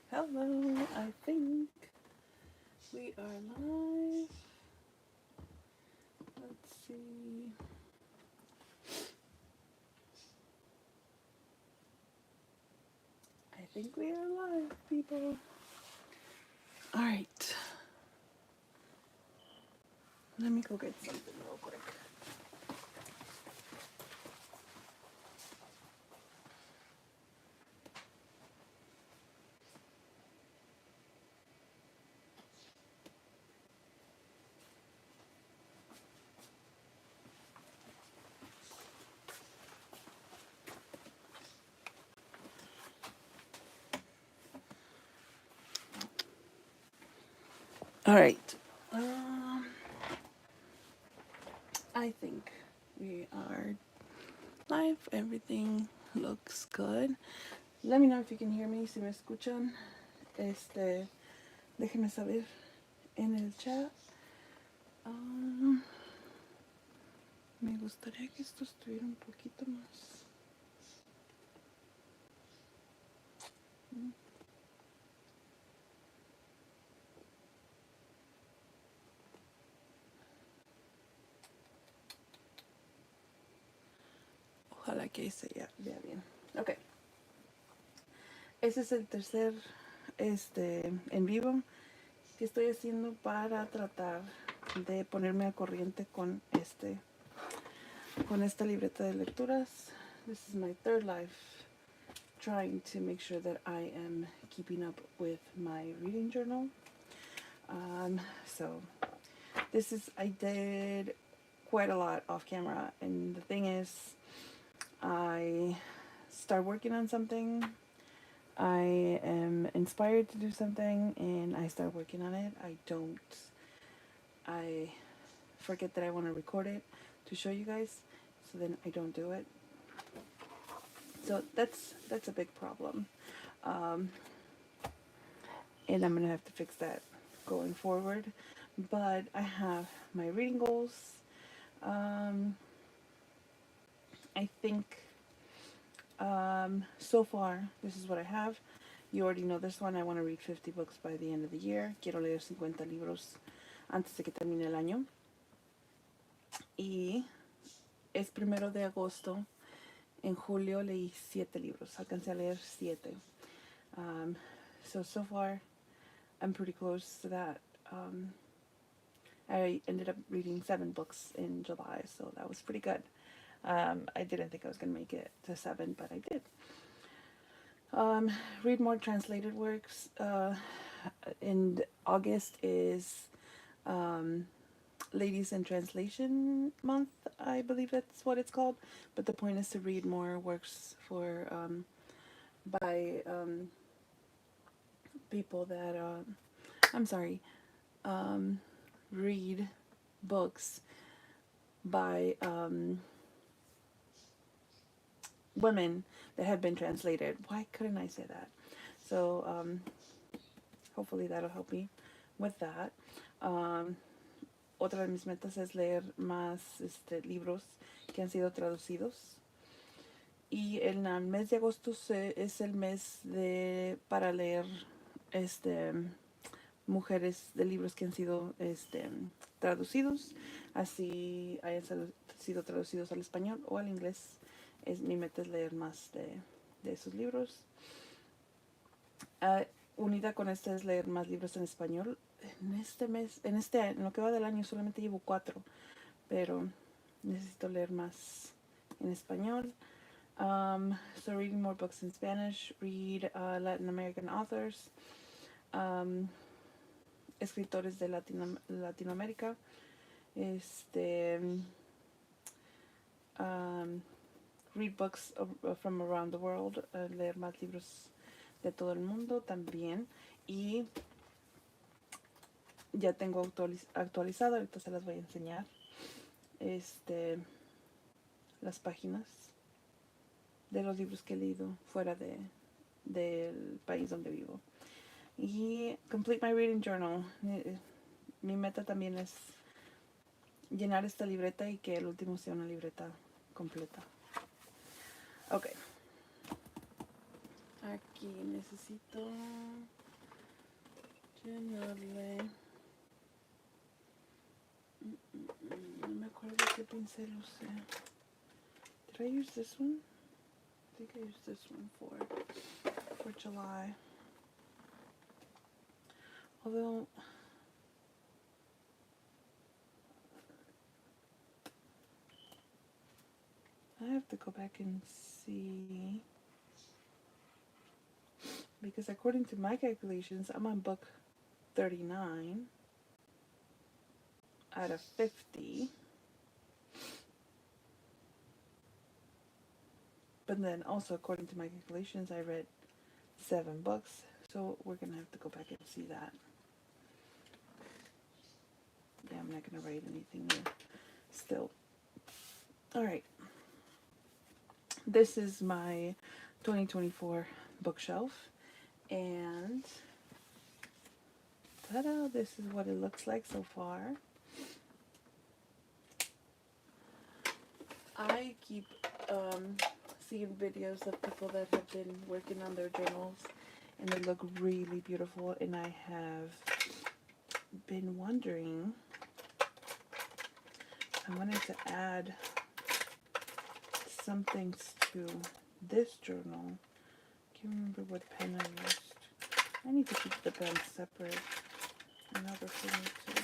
Hello, I think we are live. Let's see. I think we are live, people. All right. Let me go get something real quick. All right. I think we are live. Everything looks good. Let me know if you can hear me, si me escuchan. Déjenme saber en el chat. Me gustaría que esto estuviera un poquito más. Ojalá que se vea bien. Ok. Ese es el tercer en vivo que estoy haciendo para tratar de ponerme al corriente con esta libreta de lecturas. This is my third life trying to make sure that I am keeping up with my reading journal. So I did quite a lot off camera, and the thing is, I start working on something, I am inspired to do something, and I start working on it. I forget that I want to record it to show you guys, so then I don't do it. So that's a big problem, and I'm gonna have to fix that going forward. But I have my reading goals. I think so far this is what I have. You already know this one. I want to read 50 books by the end of the year. Quiero leer 50 libros antes de que termine el año. Y es 1 de agosto. En julio leí 7 libros. Alcancé a leer 7. So far, I'm pretty close to that. I ended up reading 7 books in July, so that was pretty good. I didn't think I was going to make it to 7, but I did. Read more translated works. In August is Ladies in Translation Month, I believe that's what it's called. But the point is to read more works by people that read books by women that have been translated. Why couldn't I say that? So hopefully that'll help me with that. Otra de mis metas es leer más libros que han sido traducidos. Y el mes de agosto es el mes para leer mujeres de libros que han sido traducidos, así hayan sido traducidos al español o al inglés. Mi meta es leer más de esos libros. Unida con es leer más libros en español. En lo que va del año solamente llevo 4, pero necesito leer más en español. So reading more books in Spanish, read Latin American authors, escritores de Latinoamérica, read books from around the world, leer más libros de todo el mundo también. Y ya tengo actualizado, ahorita se las voy a enseñar, las páginas de los libros que he leído fuera del país donde vivo. Y complete my reading journal. Mi meta también es llenar esta libreta y que el último sea una libreta completa. Ok. Aquí necesito llenarle. No me acuerdo qué pincel usé. Did I use this one? I think I used this one for July. Although I have to go back and see, because according to my calculations, I'm on book 39 out of 50. But then also according to my calculations, I read 7 books. So we're going to have to go back and see that. Yeah, I'm not going to write anything here still. Alright. This is my 2024 bookshelf. And ta-da, this is what it looks like so far. I keep seeing videos of people that have been working on their journals, and they look really beautiful, and I have been wondering, I wanted to add some things to this journal. Can't remember what pen I used. I need to keep the pens separate. Another thing too.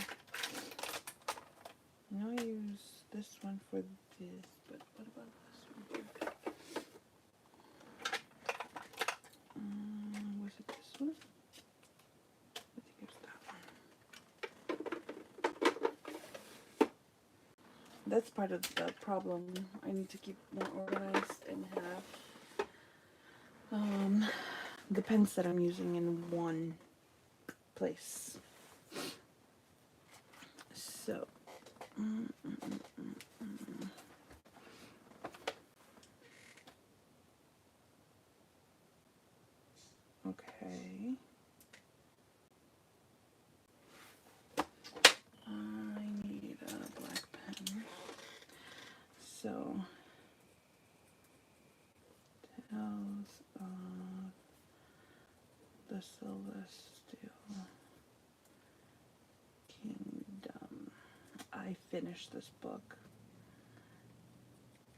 I know I use this one for this, but what about this one here? Was it this one? I think it's that one. That's part of the problem. I need to keep more organized and have the pens that I'm using in one place. So, okay. I need a black pen. So, Tales of the Celestial Kingdom. I finished this book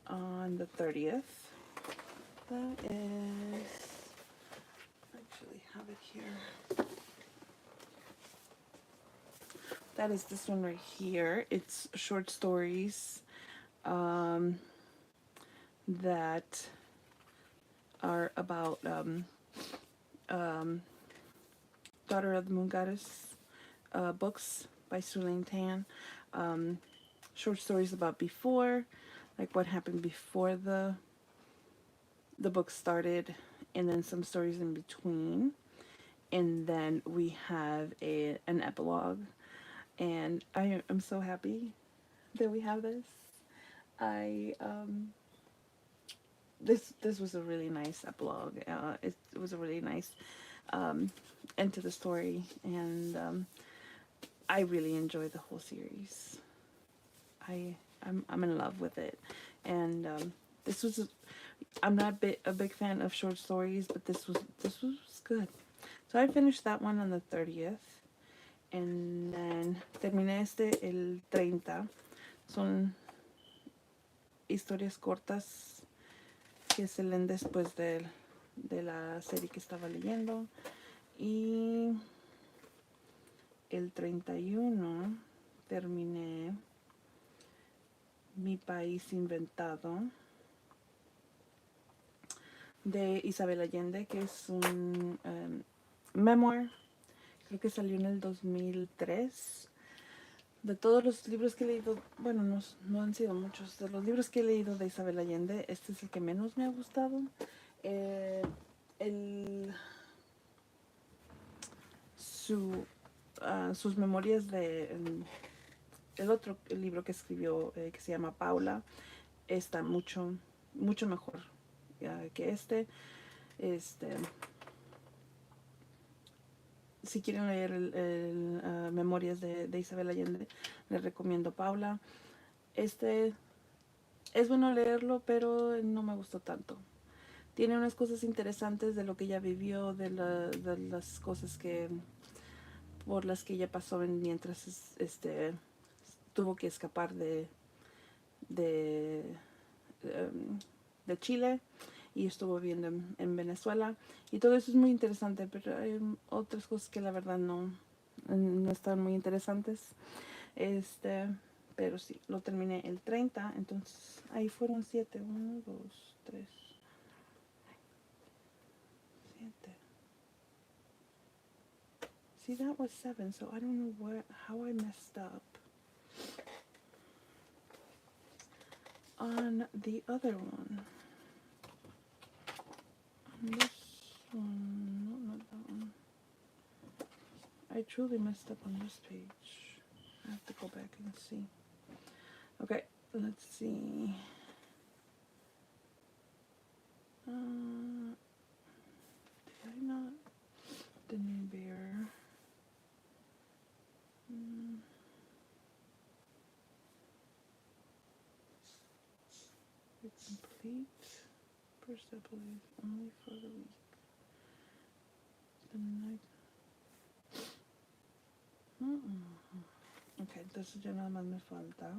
on the 30th. That is, I actually have it here. That is this one right here. It's short stories that are about Daughter of the Moon Goddess books by Sulain Tan. Short stories about before, like what happened before the book started, and then some stories in between. And then we have an epilogue. And I'm so happy that we have this. This was a really nice epilogue. It was a really nice end to the story, and I really enjoyed the whole series. I'm in love with it, and this was I'm not a big fan of short stories, but this was good. So I finished that one on the 30th. And then terminé el 30. Son historias cortas que se leen después de la serie que estaba leyendo. Y el 31 terminé Mi País Inventado de Isabel Allende, que es un memoir. Creo que salió en el 2003. De todos los libros que he leído, bueno, no han sido muchos. De los libros que he leído de Isabel Allende, este es el que menos me ha gustado. Sus memorias de el otro libro que escribió, que se llama Paula, está mucho mejor que este. Si quieren leer Memorias de Isabel Allende, les recomiendo Paula. Es bueno leerlo, pero no me gustó tanto. tiene unas cosas interesantes de lo que ella vivió, de las cosas que por las que ella pasó mientras tuvo que escapar de, de Chile y estuvo viviendo en Venezuela, y todo eso es muy interesante, pero hay otras cosas que la verdad no están muy interesantes. Pero sí, lo terminé el 30, entonces ahí fueron 7, 1, 2, 3, 7. See, that was 7, so I don't know how I messed up on the other one. On this one, no, not that one. I truly messed up on this page. I have to go back and see. Okay, let's see. Did I not? The new bear. It's complete. First, I believe, only for the week. The night. Ok, entonces ya nada más me falta.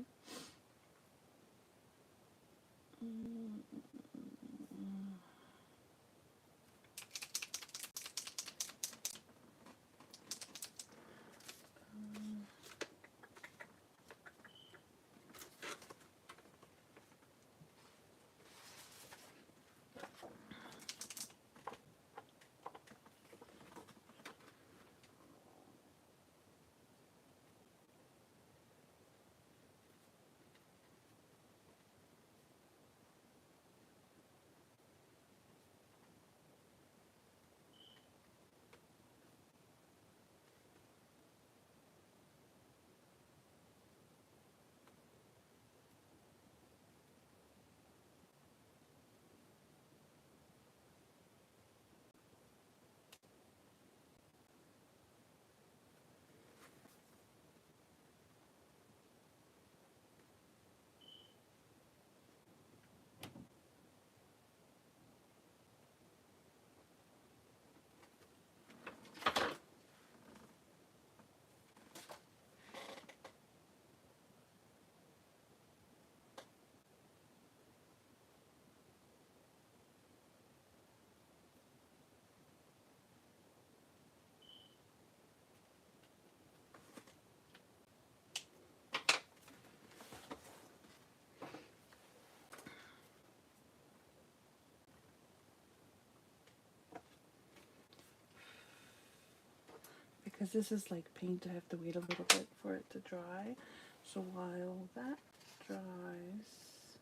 Because this is like paint, I have to wait a little bit for it to dry. So while that dries,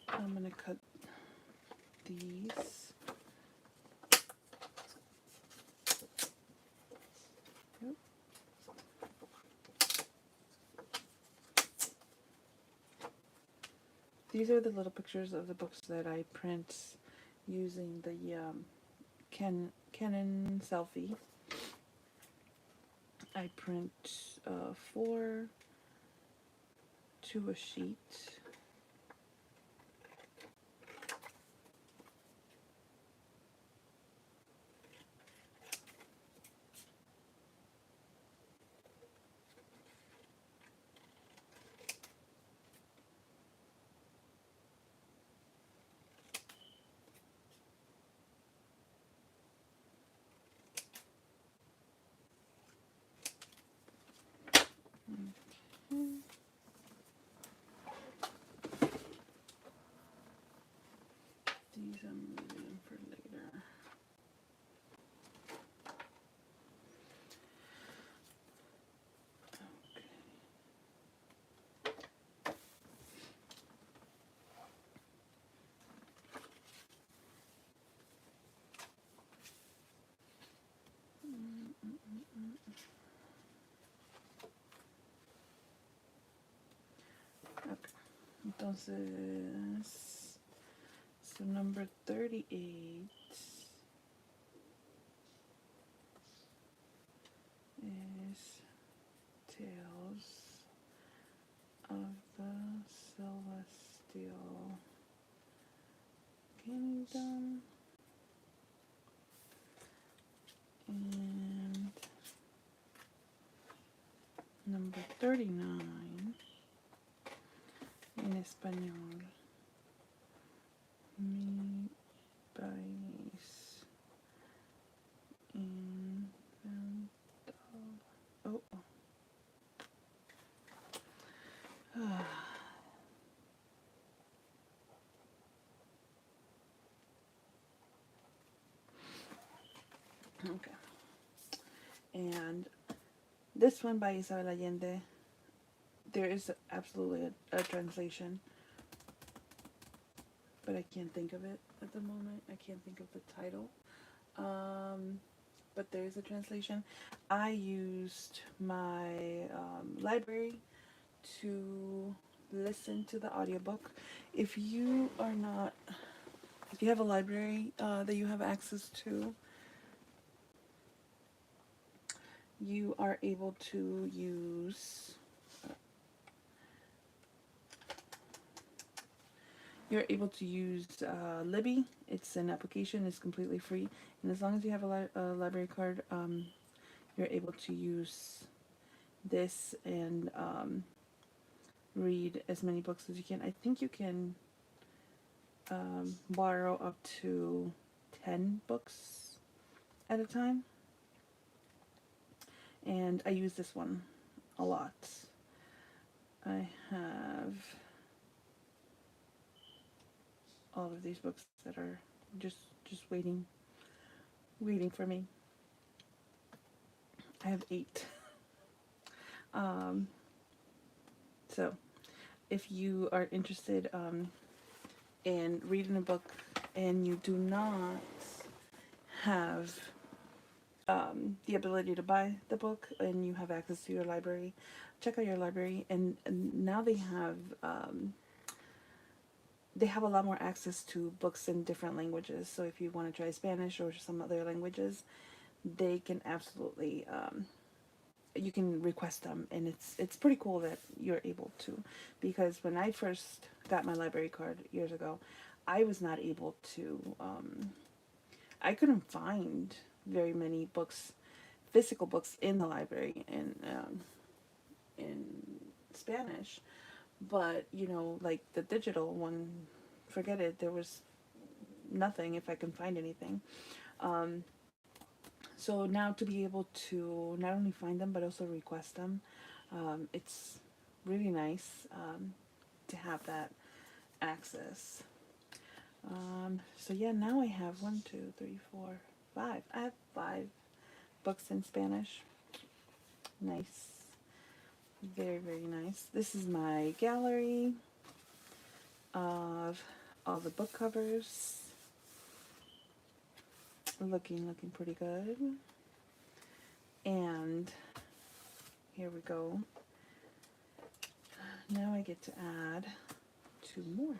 I'm gonna cut these. Yep. These are the little pictures of the books that I print using the Canon Selfie. I print 4 to a sheet. These I'm leaving for later. Okay. Entonces, so number 38 is Tales of the Celestial Kingdom. $2.49 en español. Mi país inventado. Oh. Okay. And this one by Isabel Allende, there is absolutely a translation, but I can't think of it at the moment. I can't think of the title. But there is a translation. I used my library to listen to the audiobook. If you are not, if you have a library that you have access to, you are able to use, Libby. It's an application. It's completely free, and as long as you have a library card, you're able to use this and read as many books as you can. I think you can borrow up to 10 books at a time, and I use this one a lot. I have all of these books that are just waiting for me. I have 8. So if you are interested in reading a book and you do not have the ability to buy the book and you have access to your library, check out your library. And now they have a lot more access to books in different languages. So if you want to try Spanish or some other languages, they can absolutely you can request them, and it's pretty cool that you're able to, because when I first got my library card years ago, I was not able to I couldn't find very many books, physical books in the library in Spanish, but you know, like the digital one, forget it, there was nothing if I can find anything. So now to be able to not only find them but also request them, it's really nice to have that access. So yeah, now I have 1, 2, 3, 4, 5. I have 5 books in Spanish. Nice. Very, very nice. This is my gallery of all the book covers. Looking pretty good. And here we go. Now I get to add 2 more.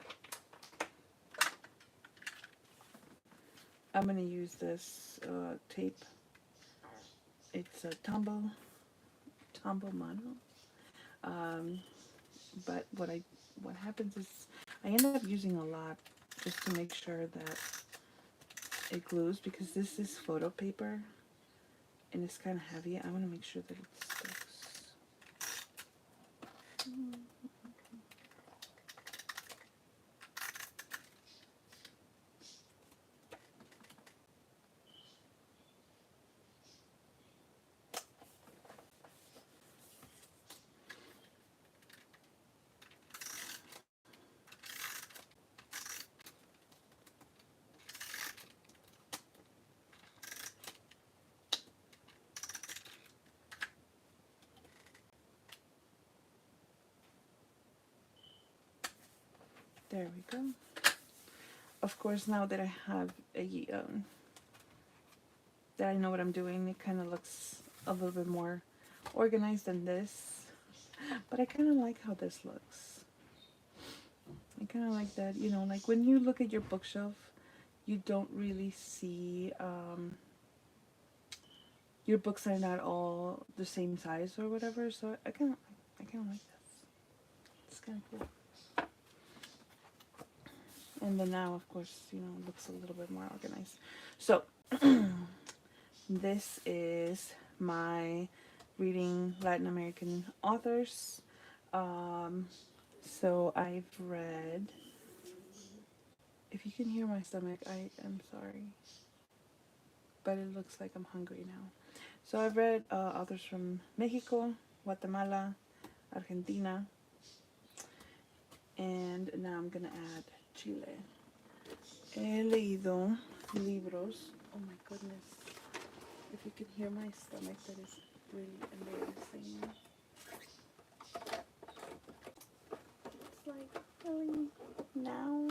I'm going to use this tape. It's a Tombow Mano. But what happens is I end up using a lot just to make sure that it glues, because this is photo paper and it's kind of heavy. I want to make sure that it sticks. There we go. Of course, now that I have that I know what I'm doing, it kind of looks a little bit more organized than this. But I kind of like how this looks. I kind of like that, you know, like when you look at your bookshelf, you don't really see, your books are not all the same size or whatever. So I kind of like this. It's kind of cool. And then now, of course, you know, it looks a little bit more organized. So this is my reading Latin American authors. So I've read, if you can hear my stomach, I am sorry, but it looks like I'm hungry now. So I've read authors from Mexico, Guatemala, Argentina, and now I'm gonna add Chile. He leído libros. Oh my goodness. If you can hear my stomach, that is really embarrassing. It's like, really? Now?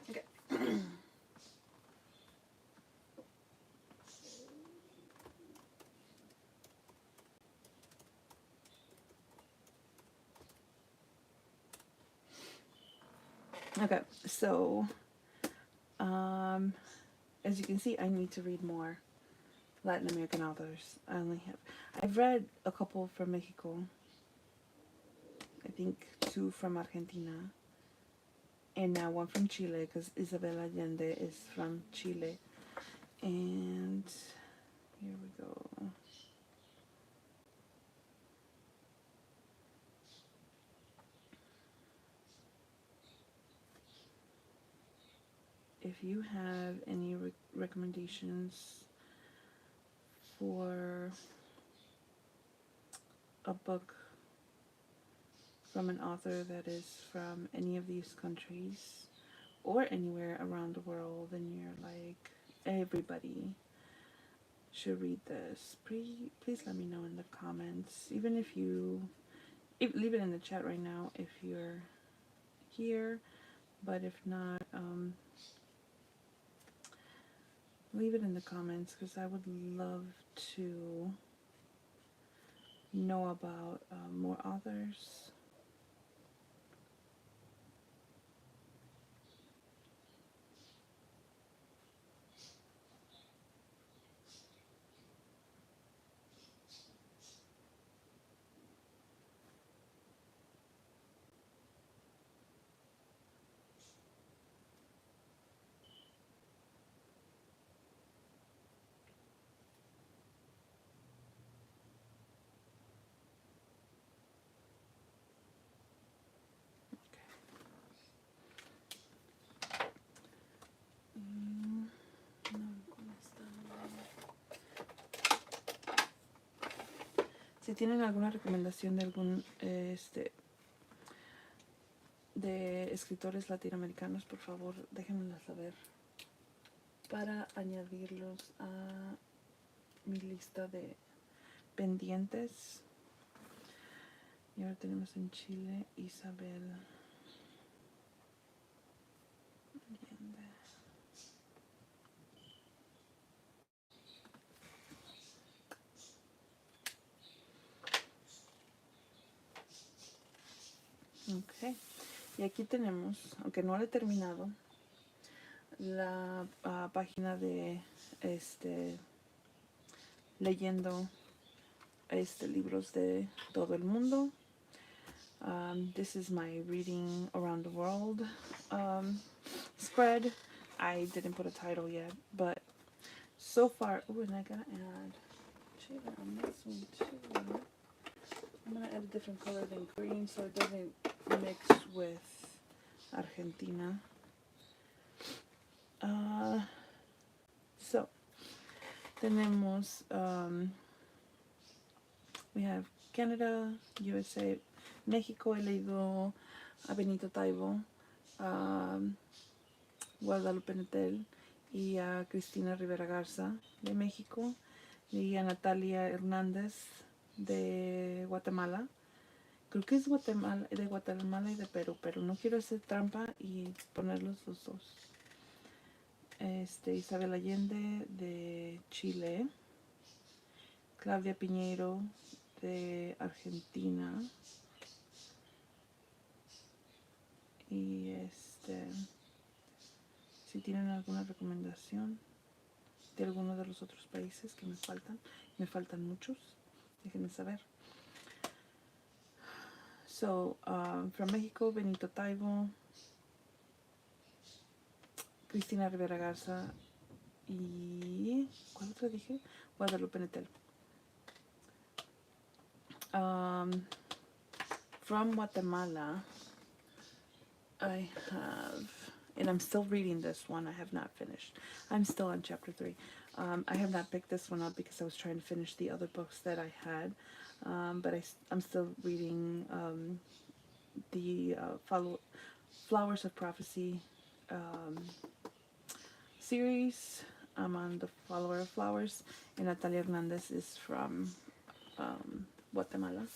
Okay. Okay, so as you can see, I need to read more Latin American authors. I've read a couple from Mexico, I think 2 from Argentina, and now 1 from Chile, because Isabel Allende is from Chile. And here we go. If you have any recommendations for a book from an author that is from any of these countries or anywhere around the world, and you're like, everybody should read this, please let me know in the comments. Even if you leave it in the chat right now if you're here, but if not, leave it in the comments, because I would love to know about more authors. Si tienen alguna recomendación de algún de escritores latinoamericanos, por favor, déjenmela saber para añadirlos a mi lista de pendientes. Y ahora tenemos en Chile Isabel Allende. Ok, y aquí tenemos, aunque no lo he terminado, la página de leyendo libros de todo el mundo. This is my reading around the world spread. I didn't put a title yet, but so far, oh, and I gotta add Chile on this one too. I'm gonna add a different color than green so it doesn't mix with Argentina. So tenemos we have Canada, USA, México. He leído a Benito Taibo, Guadalupe Nettel y a Cristina Rivera Garza de México. Leí a Natalia Hernández de Guatemala. Creo que es de Guatemala y de Perú, pero no quiero hacer trampa y ponerlos los dos. Isabel Allende de Chile, Claudia Piñeiro de Argentina y si tienen alguna recomendación de alguno de los otros países que me faltan muchos, déjenme saber. So, from Mexico, Benito Taibo, Cristina Rivera Garza y... ¿cuál otro dije? Guadalupe Netel. From Guatemala, I have, and I'm still reading this one. I have not finished. I'm still on chapter 3. I have not picked this one up because I was trying to finish the other books that I had. But I'm still reading the Flowers of Prophecy series. I'm on the Follower of Flowers, and Natalia Hernandez is from Guatemala.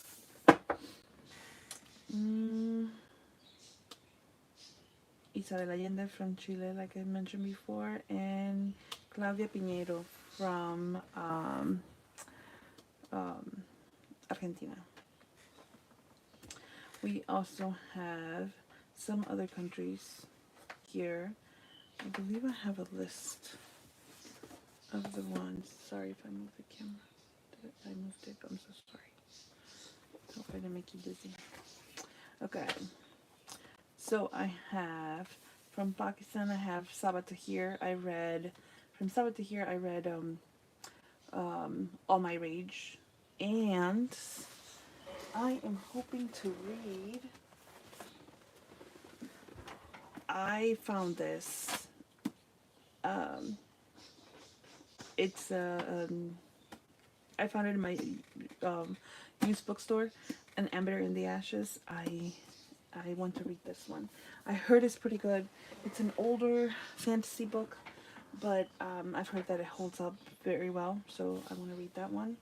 Isabel Allende from Chile, like I mentioned before, and Claudia Piñero from Argentina. We also have some other countries here. I believe I have a list of the ones. Sorry if I moved the camera. I moved it. I'm so sorry. Hope I didn't make you dizzy. Okay. So I have from Pakistan. I have Sabbath Tahir. From Sabbath Tahir. I read All My Rage, and I am hoping to read. I found this. It's I found it in my used bookstore, An Ember in the Ashes. I want to read this one. I heard it's pretty good. It's an older fantasy book, but I've heard that it holds up very well, so I want to read that one.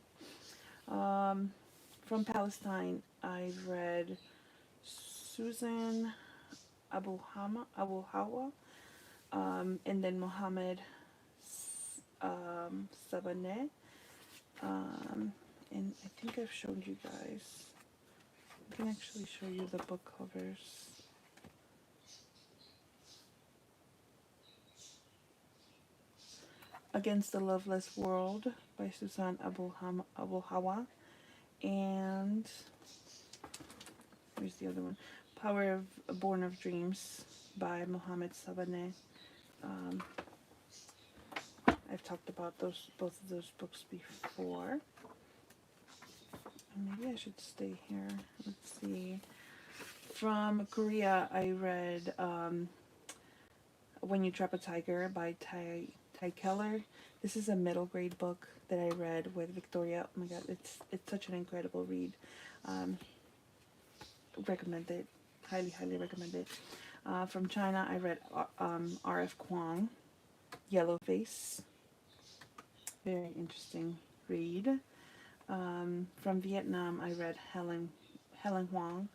From Palestine, I've read Susan Abu Hawa, and then Mohammed Sabaneh, and I think I've shown you guys. I can actually show you the book covers. Against the Loveless World by Susan Abu Hawa, and here's the other one, Power of Born of Dreams by Mohammed Sabaneh. I've talked about both of those books before. Maybe I should stay here. Let's see. From Korea, I read When You Trap a Tiger by Ty Keller. This is a middle grade book that I read with Victoria. Oh my god, it's such an incredible read. Recommend it. Highly, highly recommend it. From China, I read R.F. Kuang, Yellow Face. Very interesting read. From Vietnam, I read Helen Huang,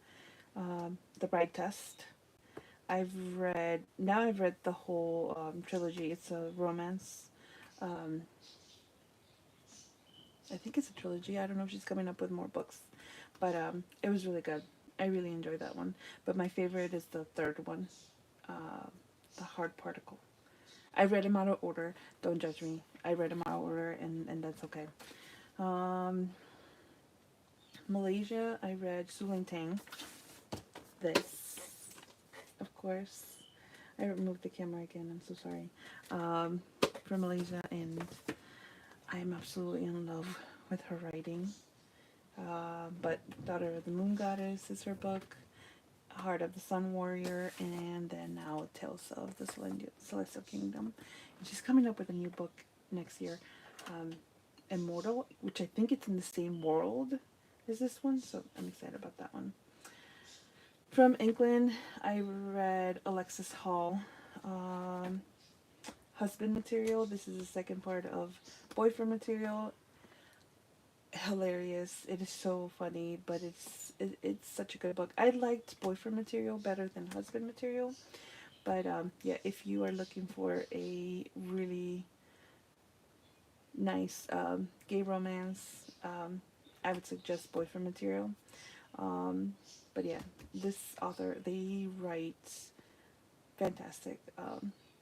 The Bride Test. I've read the whole trilogy. It's a romance. I think it's a trilogy. I don't know if she's coming up with more books, but it was really good. I really enjoyed that one. But my favorite is the third one, The Hard Particle. I read them out of order. Don't judge me. I read them out of order, and that's okay. Malaysia, I read Suling Tang. This, of course. I removed the camera again. I'm so sorry. From Malaysia, and I'm absolutely in love with her writing. But Daughter of the Moon Goddess is her book. Heart of the Sun Warrior, and then now Tales of the Celestial Kingdom. And she's coming up with a new book next year, Immortal, which I think it's in the same world as this one, so I'm excited about that one. From England, I read Alexis Hall, Husband Material. This is the second part of Boyfriend Material. Hilarious. It is so funny, but it's such a good book. I liked Boyfriend Material better than Husband Material, but yeah, if you are looking for a really nice gay romance, I would suggest Boyfriend Material. But yeah, this author, they write fantastic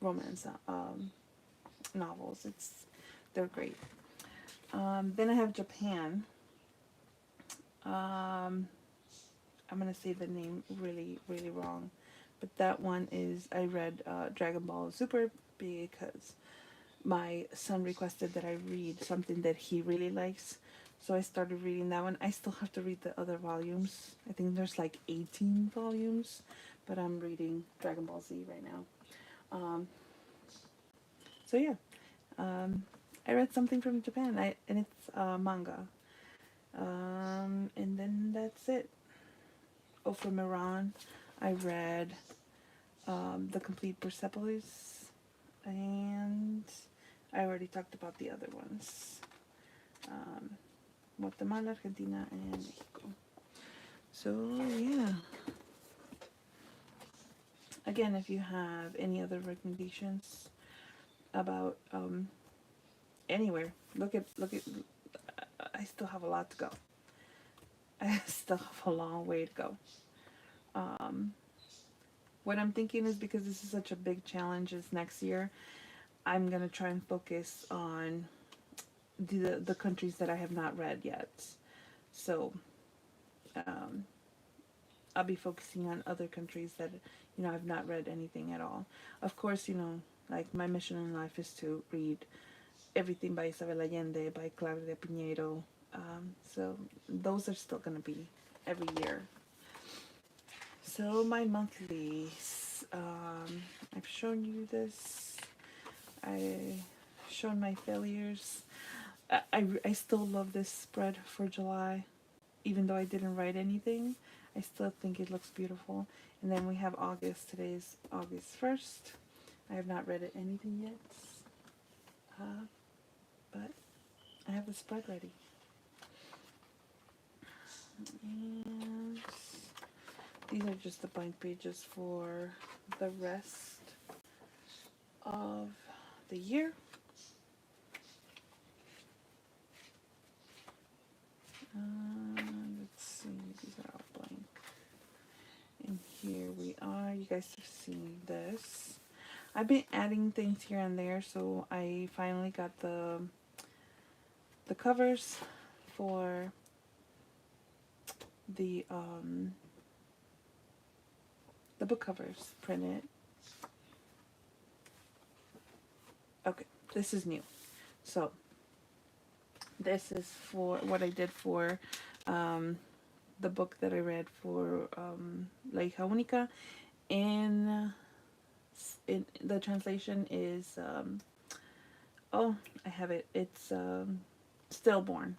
romance novels. They're great. Then I have Japan. I'm gonna say the name really, really wrong, but that one is, I read Dragon Ball Super because my son requested that I read something that he really likes. So I started reading that one. I still have to read the other volumes. I think there's like 18 volumes, but I'm reading Dragon Ball Z right now. So yeah, I read something from Japan, and it's manga. And then that's it. Oh, from Iran, I read The Complete Persepolis, and I already talked about the other ones. Guatemala, Argentina, and Mexico. So yeah. Again, if you have any other recommendations about anywhere, look at. I still have a lot to go. I still have a long way to go. Um, what I'm thinking is, because this is such a big challenge, is next year I'm gonna try and focus on the countries that I have not read yet. So um, I'll be focusing on other countries that, I've not read anything at all. Of course, like my mission in life is to read everything by Isabel Allende, by Claudia Pinheiro. So those are still going to be every year. So my monthlies, I've shown you this. I shown my failures. I still love this spread for July, even though I didn't write anything. I still think it looks beautiful. And then we have August. Today's August 1st. I have not read anything yet, but I have the spread ready. And these are just the blank pages for the rest of the year. Let's see, these are all blank. And here we are. You guys have seen this. I've been adding things here and there, so I finally got the covers for the book covers printed. Okay, this is new. So this is for what I did for the book that I read for La Hija Única, and the translation is oh, I have it. It's Stillborn.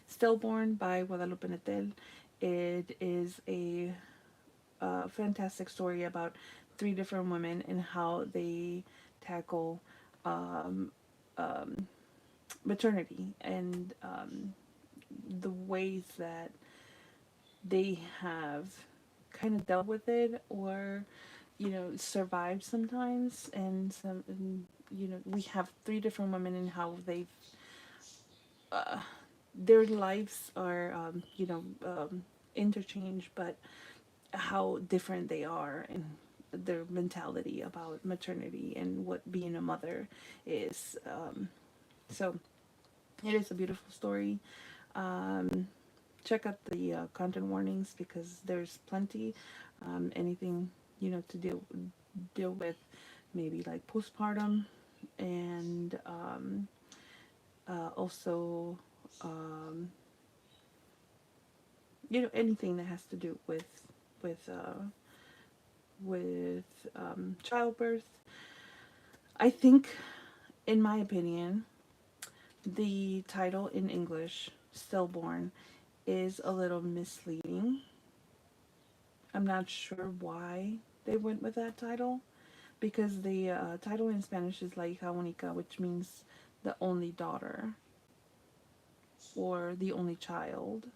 Stillborn by Guadalupe Netel. It is a fantastic story about 3 different women and how they tackle maternity, and the ways that they have kind of dealt with it, or survived sometimes. And some, we have 3 different women and how they've their lives are interchanged, but how different they are, and their mentality about maternity and what being a mother is. So it is a beautiful story. Check out the content warnings, because there's plenty. Anything to deal with, maybe like postpartum, and also anything that has to do with childbirth. I think, in my opinion, the title in English, Stillborn, is a little misleading. I'm not sure why they went with that title, because the title in Spanish is La Hija Única, which means the only daughter, or the only child.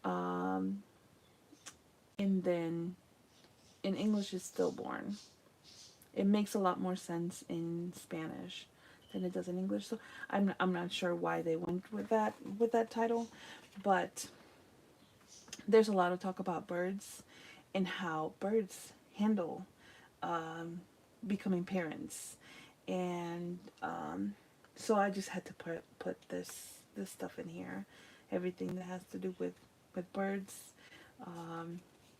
And then in English is Stillborn. It makes a lot more sense in Spanish than it does in English. So I'm not sure why they went with that title, but there's a lot of talk about birds and how birds handle becoming parents, and so I just had to put this stuff in here, everything that has to do with birds,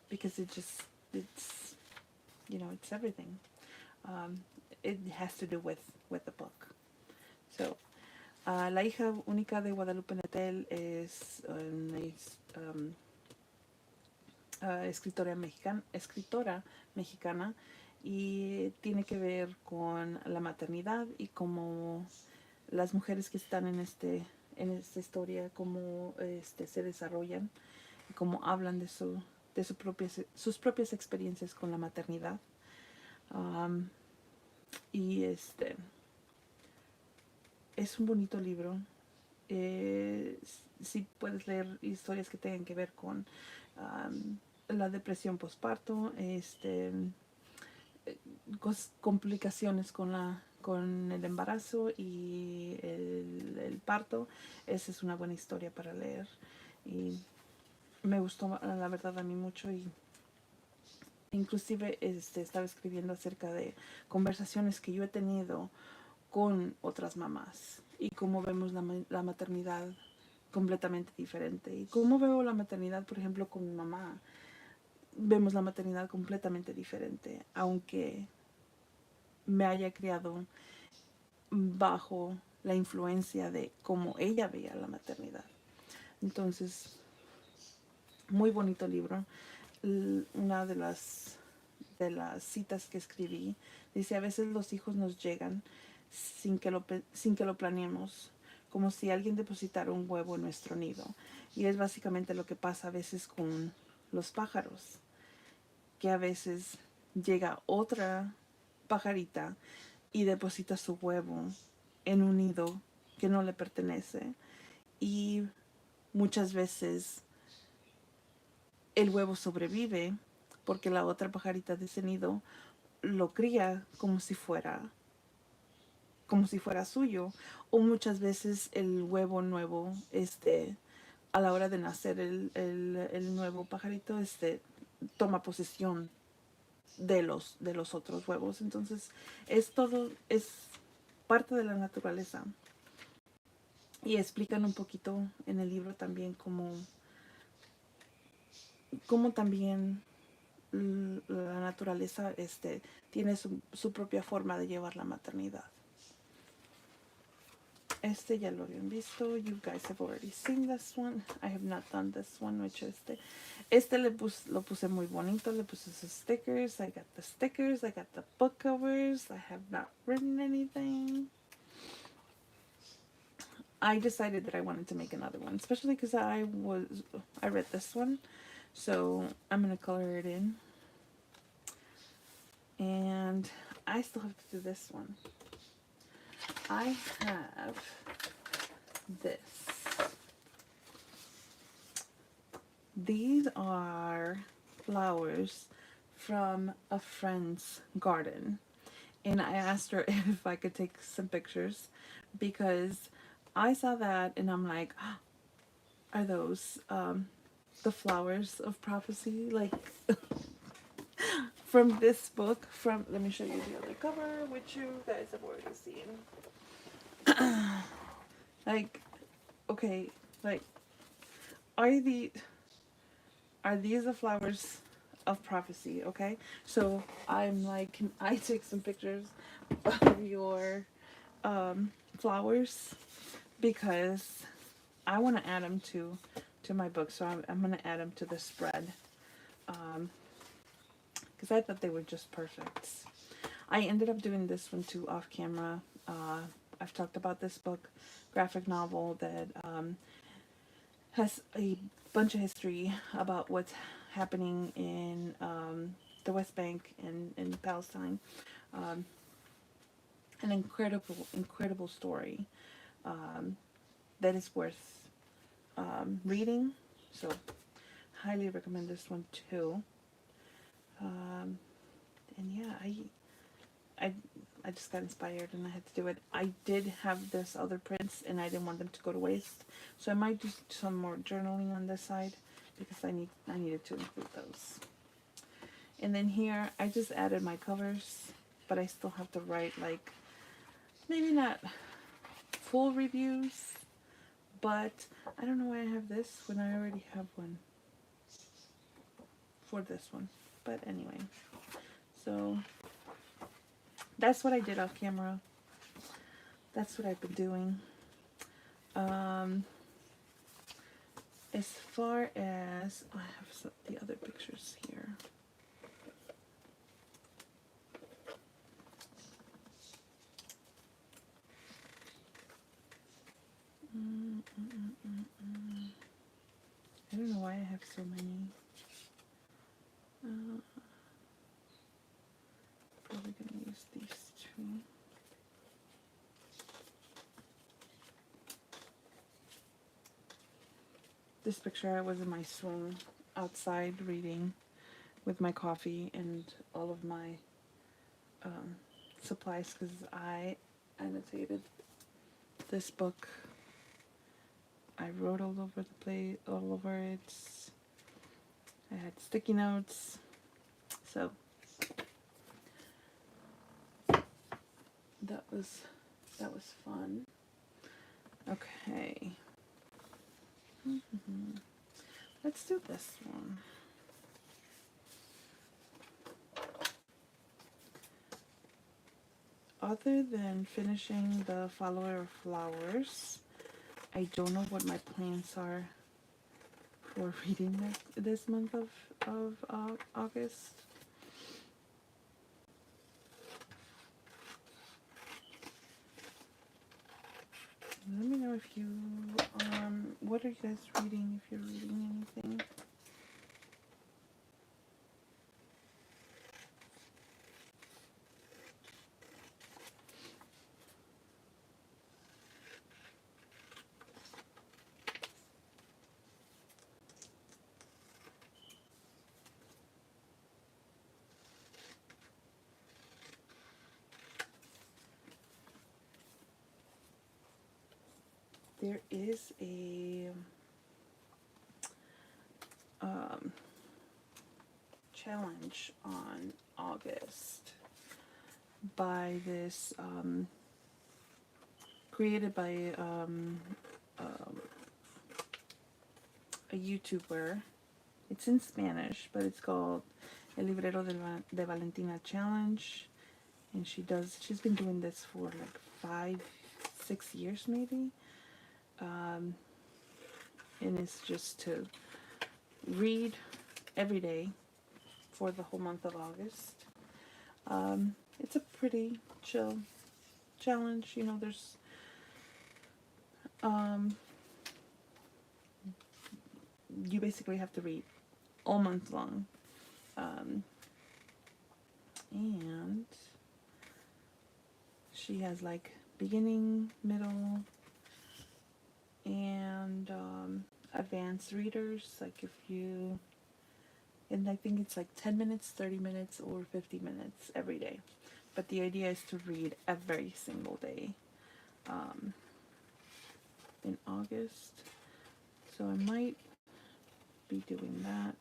because it's it's everything. It has to do with the book. So, la hija única de Guadalupe Nettel es una escritora mexicana, y tiene que ver con la maternidad y cómo las mujeres que están en esta historia, cómo se desarrollan y cómo hablan de sus propias experiencias con la maternidad. Y es un bonito libro. Si puedes leer historias que tengan que ver con la depresión postparto, complicaciones con el embarazo y el parto, esa es una buena historia para leer. Y me gustó, la verdad, a mí mucho. Y inclusive estaba escribiendo acerca de conversaciones que yo he tenido con otras mamás y cómo vemos la maternidad completamente diferente, y cómo veo la maternidad, por ejemplo, con mi mamá. Vemos la maternidad completamente diferente, aunque me haya criado bajo la influencia de cómo ella veía la maternidad. Entonces, muy bonito libro. Una de las citas que escribí dice: a veces los hijos nos llegan sin que lo planeemos, como si alguien depositara un huevo en nuestro nido. Y es básicamente lo que pasa a veces con los pájaros, que a veces llega otra pajarita y deposita su huevo en un nido que no le pertenece, y muchas veces el huevo sobrevive porque la otra pajarita de ese nido lo cría como si fuera suyo. O muchas veces el huevo nuevo, a la hora de nacer, el nuevo pajarito toma posesión de los otros huevos. Entonces es parte de la naturaleza. Y explican un poquito en el libro también cómo también la naturaleza tiene su propia forma de llevar la maternidad. Ya lo habían visto. You guys have already seen this one. I have not done this one, which lo puse muy bonito. Le puse sus stickers. I got the stickers. I got the book covers. I have not written anything. I decided that I wanted to make another one, especially because I read this one. So I'm going to color it in. And I still have to do this one. I have this. These are flowers from a friend's garden. And I asked her if I could take some pictures, because I saw that and I'm like, oh, are those the flowers of prophecy? Like, from this book, let me show you the other cover, which you guys have already seen. Like, okay, like, are these the flowers of prophecy? Okay, so I'm like, can I take some pictures of your flowers, because I want to add them to my book. So I'm going to add them to the spread, because I thought they were just perfect. I ended up doing this one too off camera. I've talked about this book, graphic novel, that has a bunch of history about what's happening in the West Bank and in Palestine. An incredible story that is worth reading. So highly recommend this one too. And yeah, I just got inspired and I had to do it. I did have this other prints and I didn't want them to go to waste, so I might do some more journaling on this side, because I needed to include those. And then here I just added my covers, but I still have to write, like, maybe not full reviews, but I don't know why I have this when I already have one for this one. But anyway, so that's what I did off camera. that's what I've been doing. As far as, I have the other pictures here. I don't know why I have so many. Probably gonna use these two. This picture, I was in my swing outside reading with my coffee and all of my supplies, because I annotated this book. I wrote all over the place, all over it. I had sticky notes. So that was fun. Okay. Let's do this one. Other than finishing the Follower of Flowers, I don't know what my plans are for reading this month of August. Let me know if you, what are you guys reading, if you're reading anything. There is a challenge on August by this created by a YouTuber. It's in Spanish, but it's called El Librero de Valentina Challenge, and she's been doing this for like 5-6 years maybe. And it's just to read every day for the whole month of August. It's a pretty chill challenge. You know, there's you basically have to read all month long. And she has like beginning, middle, and advanced readers. Like if you, and I think it's like 10 minutes, 30 minutes, or 50 minutes every day. But the idea is to read every single day in August. So I might be doing that.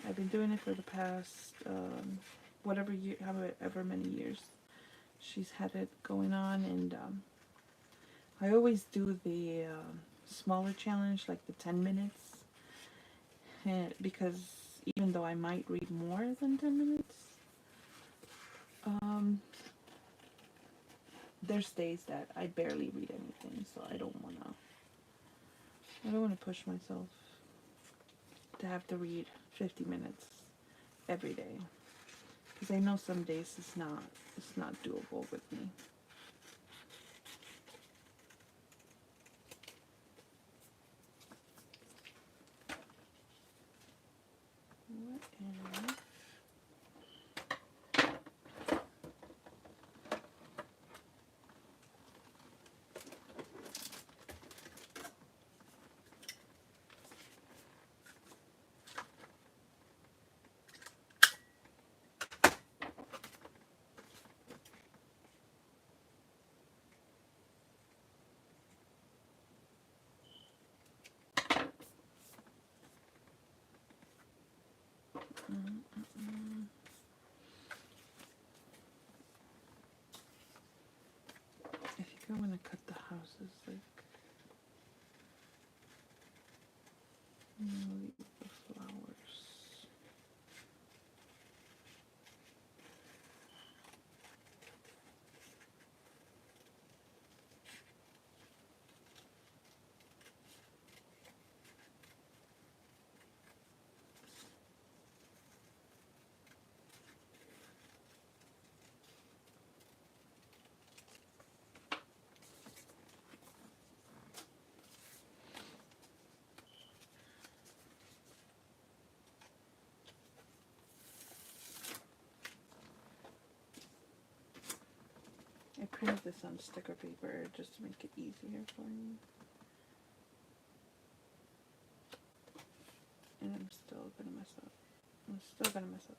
I've been doing it for the past whatever year, however many years she's had it going on, and I always do the smaller challenge, like the 10 minutes, because even though I might read more than 10 minutes, there's days that I barely read anything, so I don't wanna push myself to have to read 50 minutes every day, because I know some days it's not doable with me. What if I think I want to cut the houses, like, leave the flowers. use this on sticker paper just to make it easier for me. And I'm still gonna mess up. I'm still gonna mess up.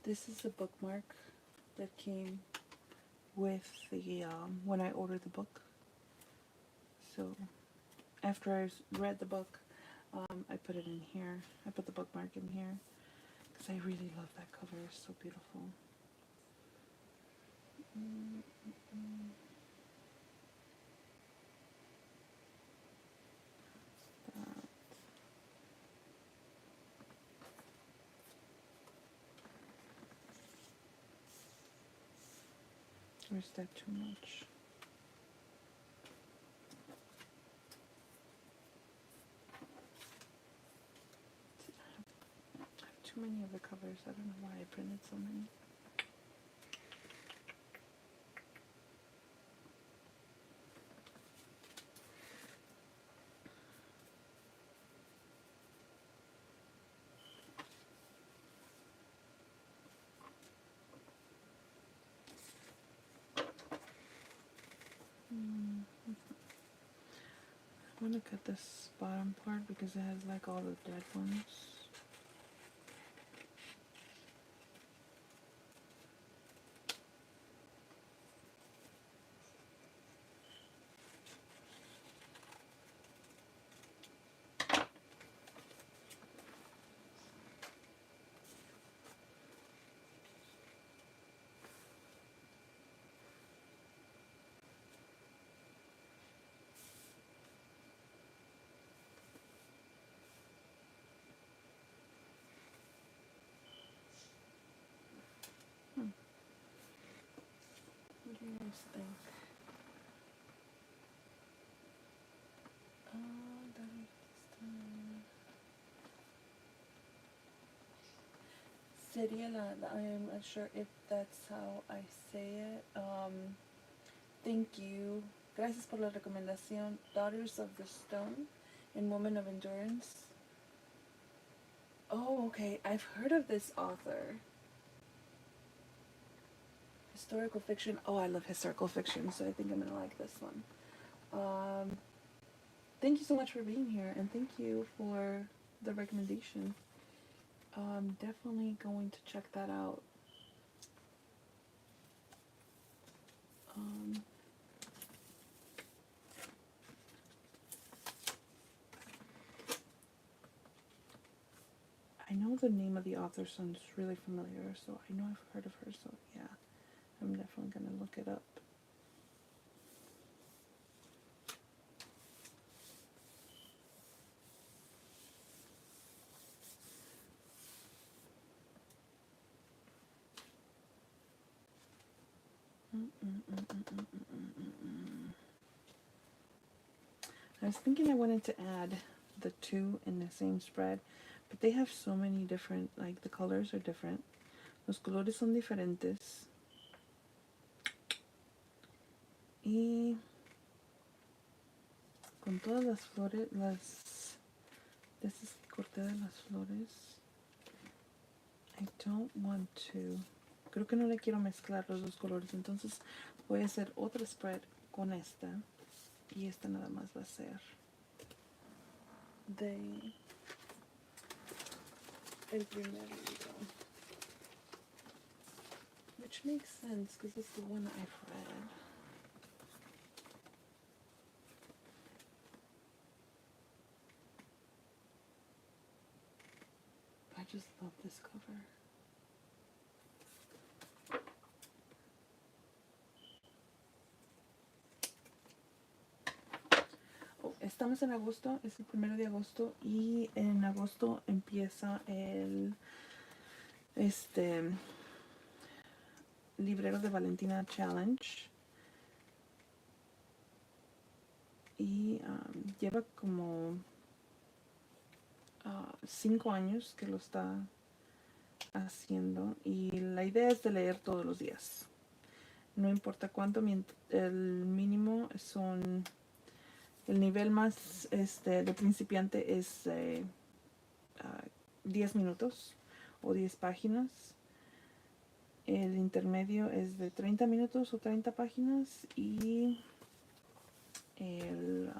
This is a bookmark that came with the when I ordered the book. So after I read the book, I put it in here. I put the bookmark in here because I really love that cover. It's so beautiful. Or is that too much? I have too many of the covers. I don't know why I printed so many. I'm gonna cut this bottom part because it has like all the dead ones. What do you guys think? Sería I'm not sure if that's how I say it. Thank you. Gracias por la recomendación. Daughters of the Stone and Woman of Endurance. Oh, okay. I've heard of this author. Historical fiction. Oh, I love historical fiction, so I think I'm gonna like this one. Thank you so much for being here, and thank you for the recommendation. I'm definitely going to check that out. I know the name of the author sounds really familiar, so I know I've heard of her, so yeah, I'm definitely gonna look it up. I was thinking I wanted to add the two in the same spread, but they have so many different, like the colors are different. Los colores son diferentes. Y con todas las flores, de esas que corté de las flores, I don't want to. Creo que no le quiero mezclar los dos colores, entonces voy a hacer otra spread con esta. Y esta nada más va a ser de el primer libro. Which makes sense because it's the one I've read. I just love this cover. estamos en agosto, es el 1 de agosto y en agosto empieza el Librero de Valentina Challenge y lleva como 5 años que lo está haciendo y la idea es de leer todos los días. No importa cuánto, el mínimo son, el nivel más de principiante es 10 minutos o 10 páginas. El intermedio es de 30 minutos o 30 páginas y el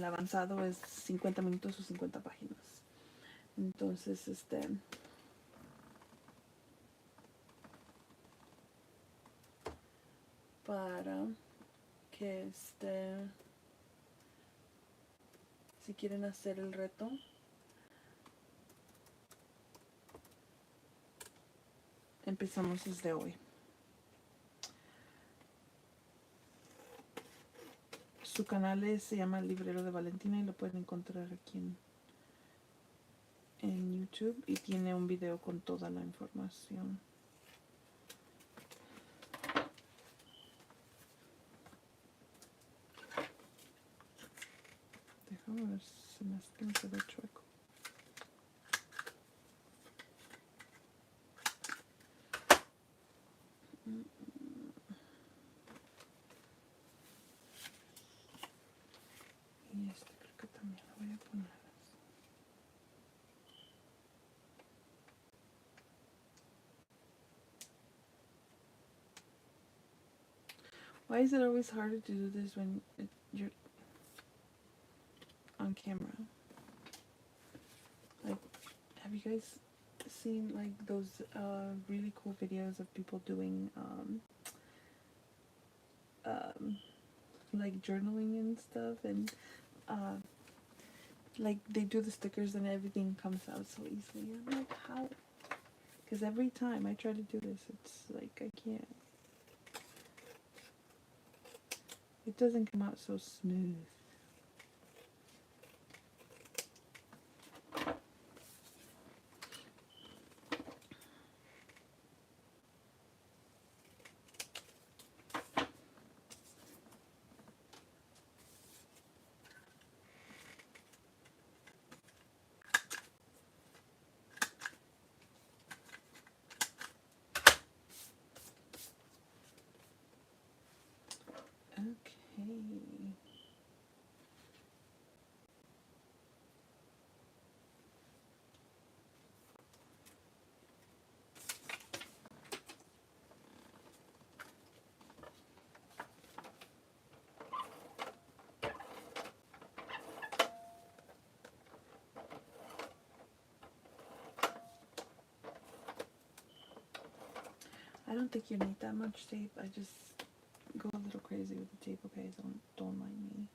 avanzado es 50 minutos o 50 páginas. Entonces, para que si quieren hacer el reto, empezamos desde hoy. Su canal se llama El Librero de Valentina y lo pueden encontrar aquí en YouTube y tiene un video con toda la información. Déjame ver si me se ve chueco. Y creo que también lo voy a poner así. Why is it always harder to do this when you're on camera? Like, have you guys seen like those really cool videos of people doing like journaling and stuff, and like they do the stickers and everything comes out so easily? I'm like, how? Because every time I try to do this, it's like I can't. It doesn't come out so smooth. I don't think you need that much tape. I just go a little crazy with the tape, okay? Don't mind me.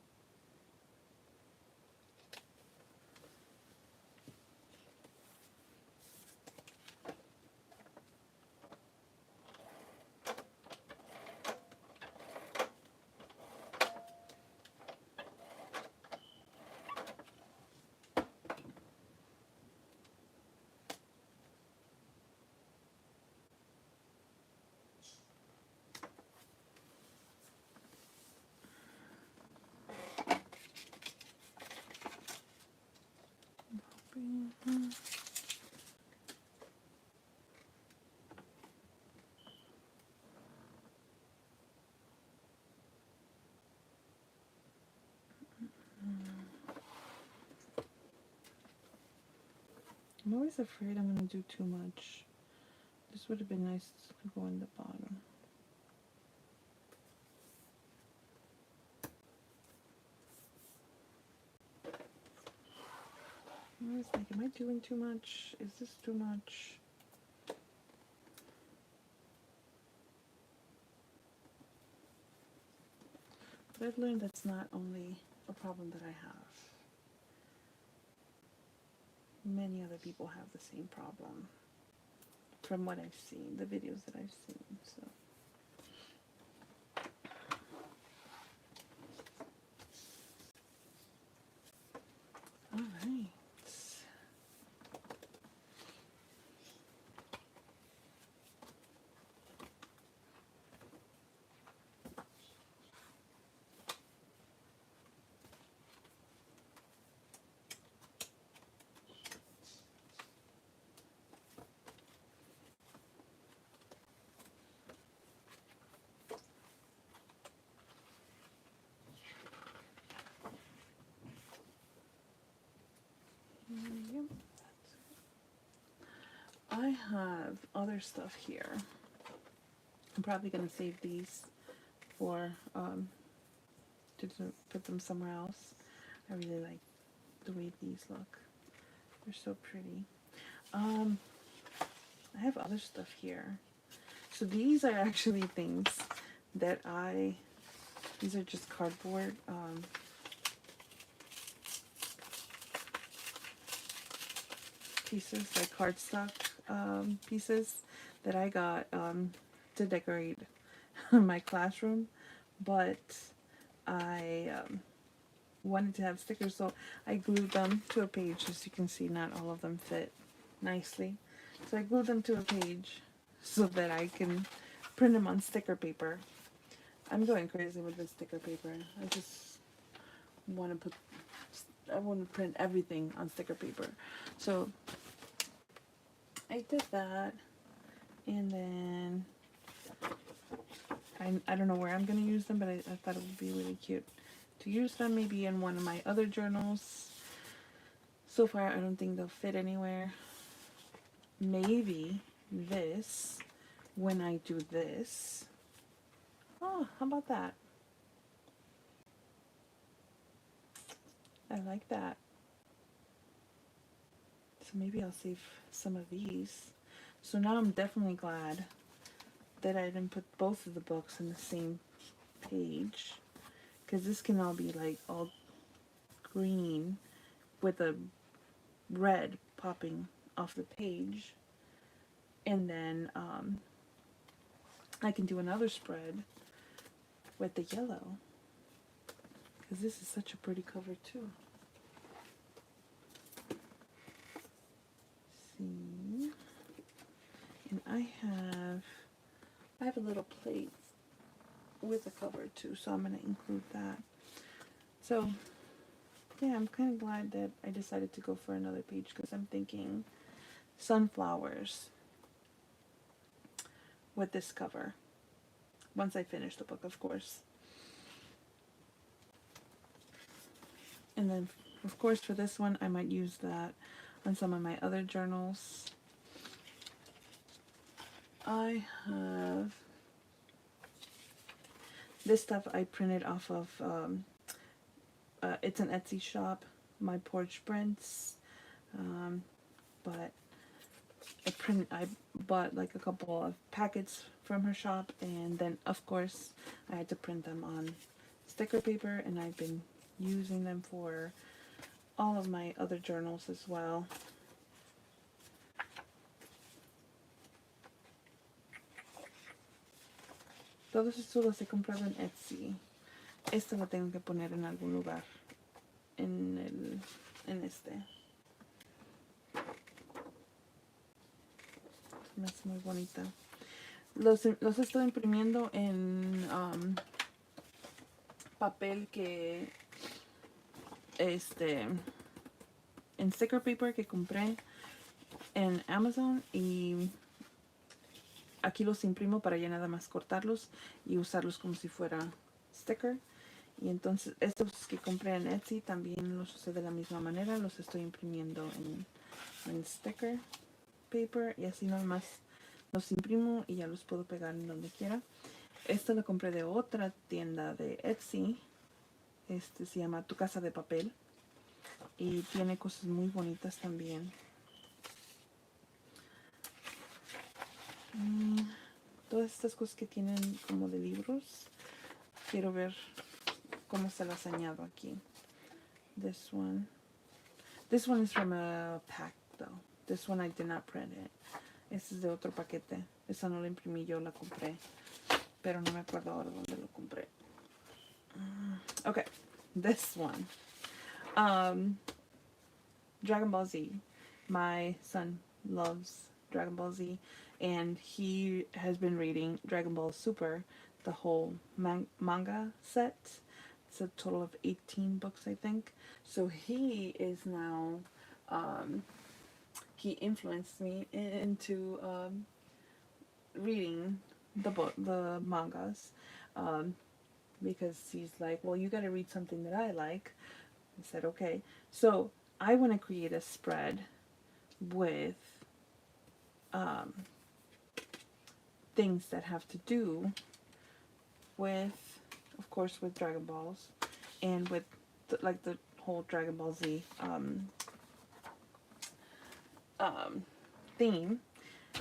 I'm always afraid I'm going to do too much. This would have been nice to go in the bottom. I was like, am I doing too much? Is this too much? But I've learned that's not only a problem that I have. Many other people have the same problem. From what I've seen, the videos that I've seen, so. Yep. I have other stuff here. I'm probably gonna save these for to put them somewhere else. I really like the way these look. They're so pretty. I have other stuff here. So these are actually things that these are just cardboard pieces, like cardstock pieces that I got to decorate my classroom, but I wanted to have stickers, so I glued them to a page. As you can see, not all of them fit nicely, so I glued them to a page so that I can print them on sticker paper. I'm going crazy with this sticker paper. I just want to print everything on sticker paper. So I did that, and then I don't know where I'm going to use them, but I thought it would be really cute to use them maybe in one of my other journals. So far, I don't think they'll fit anywhere. Maybe this, when I do this. Oh, how about that? I like that. So maybe I'll save some of these. So now I'm definitely glad that I didn't put both of the books in the same page, because this can all be like all green with a red popping off the page, and then I can do another spread with the yellow, because this is such a pretty cover too. See, and I have a little plate with a cover too, so I'm going to include that. So yeah, I'm kind of glad that I decided to go for another page, because I'm thinking sunflowers with this cover once I finish the book, of course. And then of course for this one I might use that on some of my other journals. I have this stuff I printed off of it's an Etsy shop, MyPorchPrints, but I bought like a couple of packets from her shop, and then of course I had to print them on sticker paper, and I've been using them for all of my other journals as well. Todos estos los he comprado en Etsy. Este lo tengo que poner en algún lugar. En este. Me hace muy bonita. Los estoy imprimiendo en papel que en sticker paper que compré en Amazon, y aquí los imprimo para ya nada más cortarlos y usarlos como si fuera sticker. Y entonces estos que compré en Etsy también los usé de la misma manera, los estoy imprimiendo en sticker paper, y así nada más los imprimo y ya los puedo pegar en donde quiera. Este lo compré de otra tienda de Etsy, se llama TuCasadePapel, y tiene cosas muy bonitas también. Todas estas cosas que tienen como de libros, quiero ver cómo se las añado aquí. This one is from a pack though. This one I did not print it. Este es de otro paquete. Esa no la imprimí yo, la compré, pero no me acuerdo ahora dónde lo compré. Okay, this one. Dragon Ball Z. My son loves Dragon Ball Z, and he has been reading Dragon Ball Super, the whole manga set. It's a total of 18 books, I think. So he is now, he influenced me into reading the mangas, um, because he's like, well, you got to read something that I like. I said, okay. So I want to create a spread with um, things that have to do with, of course, with Dragon Balls, and with like the whole Dragon Ball Z theme.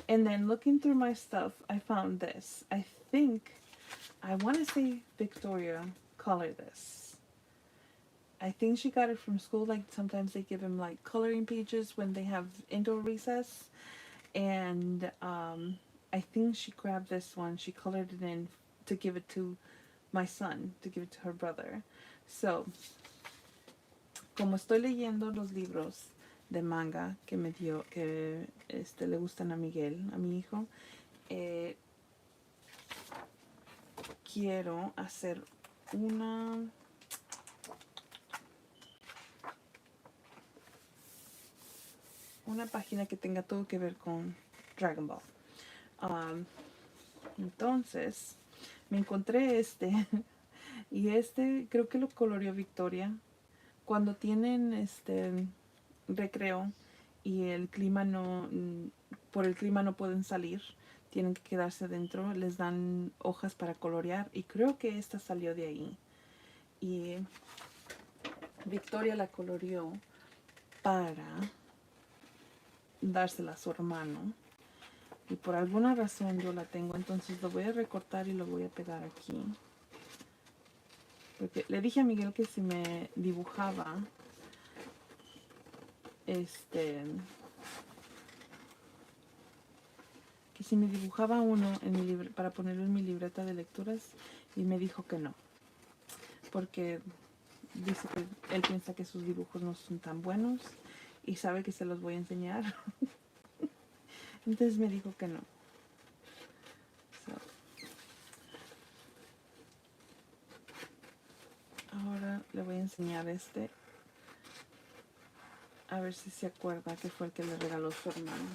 And then looking through my stuff, I found this. I think, I want to say Victoria colored this. I think she got it from school. Like sometimes they give him like coloring pages when they have indoor recess. And I think she grabbed this one. She colored it in to give it to my son, to give it to her brother. So, como estoy leyendo los libros de manga que me dio, que le gustan a Miguel, a mi hijo, quiero hacer una página que tenga todo que ver con Dragon Ball. Entonces me encontré este y este creo que lo coloreó Victoria. Cuando tienen recreo y el clima por el clima no pueden salir, tienen que quedarse dentro, les dan hojas para colorear, y creo que esta salió de ahí. Y Victoria la coloreó para dársela a su hermano, y por alguna razón yo la tengo, entonces lo voy a recortar y lo voy a pegar aquí, porque le dije a Miguel que si me dibujaba que si me dibujaba uno en mi para ponerlo en mi libreta de lecturas, y me dijo que no, porque dice que él piensa que sus dibujos no son tan buenos y sabe que se los voy a enseñar. Entonces me dijo que no. So, ahora le voy a enseñar a ver si se acuerda que fue el que le regaló su hermano.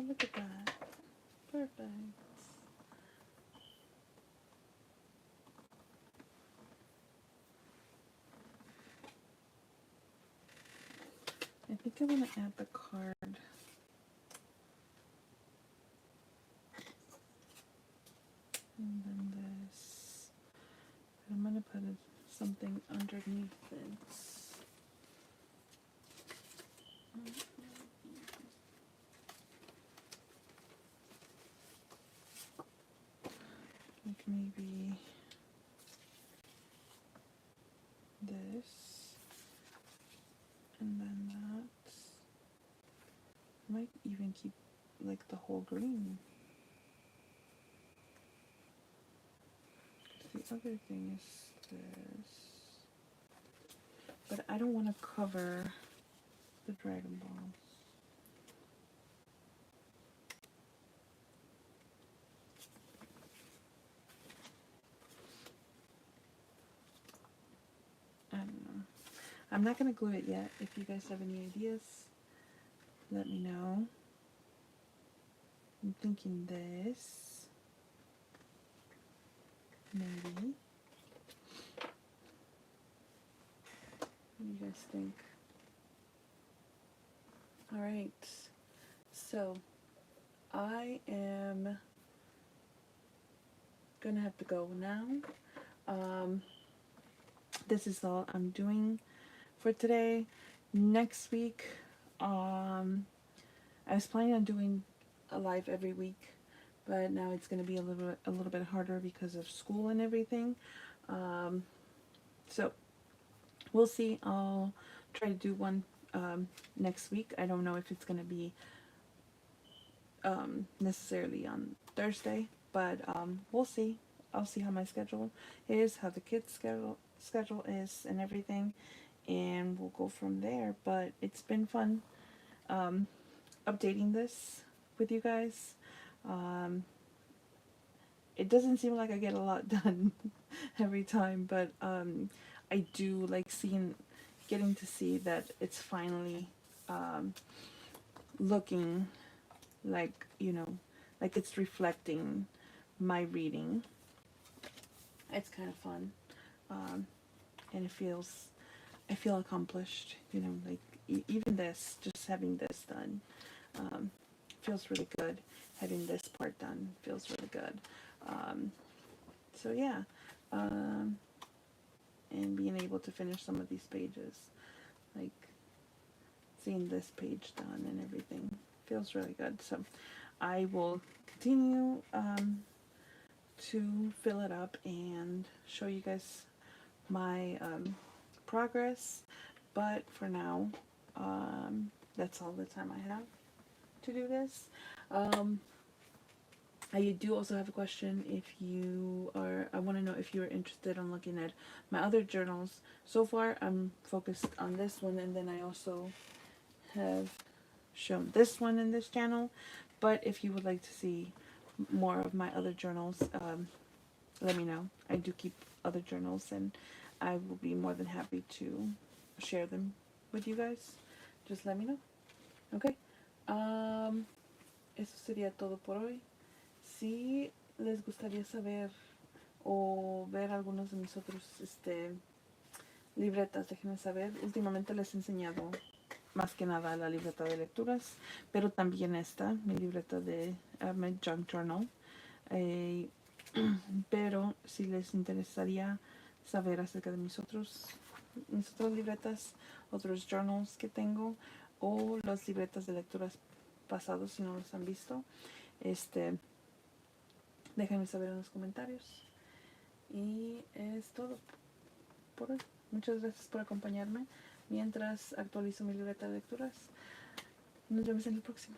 look at that. Perfect. I think I want to add the card. And then this. I'm going to put something underneath this. Like maybe this. And then that. I might even keep like the whole green. The other thing is this. But I don't want to cover the Dragon Balls. I don't know. I'm not going to glue it yet. If you guys have any ideas, let me know. I'm thinking this. Maybe. What do you guys think? Alright. So, I am gonna have to go now. This is all I'm doing for today. Next week, I was planning on doing a live every week, but now it's going to be a little bit harder because of school and everything. So we'll see. I'll try to do one next week. I don't know if it's going to be necessarily on Thursday, but we'll see. I'll see how my schedule is, how the kids' schedule is, and everything, and we'll go from there. But it's been fun updating this with you guys. It doesn't seem like I get a lot done every time, but I do like getting to see that it's finally looking like, you know, like it's reflecting my reading. It's kind of fun, and I feel accomplished, you know, like even this, just having this done, feels really good. Having this part done feels really good. So yeah, and being able to finish some of these pages, like seeing this page done and everything, feels really good. So I will continue to fill it up and show you guys my progress, but for now, that's all the time I have to do this. I do also have a question. I want to know if you're interested in looking at my other journals. So far, I'm focused on this one, and then I also have shown this one in this channel. But if you would like to see more of my other journals, let me know. I do keep other journals, and I will be more than happy to share them with you guys. Just let me know. Okay. Eso sería todo por hoy. Si les gustaría saber o ver algunos de mis otros libretas, déjenme saber. Últimamente les he enseñado más que nada la libreta de lecturas, pero también mi libreta de my junk journal. Pero si les interesaría saber acerca de mis otras libretas, otros journals que tengo, o las libretas de lecturas pasados, si no los han visto, déjenme saber en los comentarios. Y es todo por hoy. Muchas gracias por acompañarme mientras actualizo mi libreta de lecturas. Nos vemos en el próximo.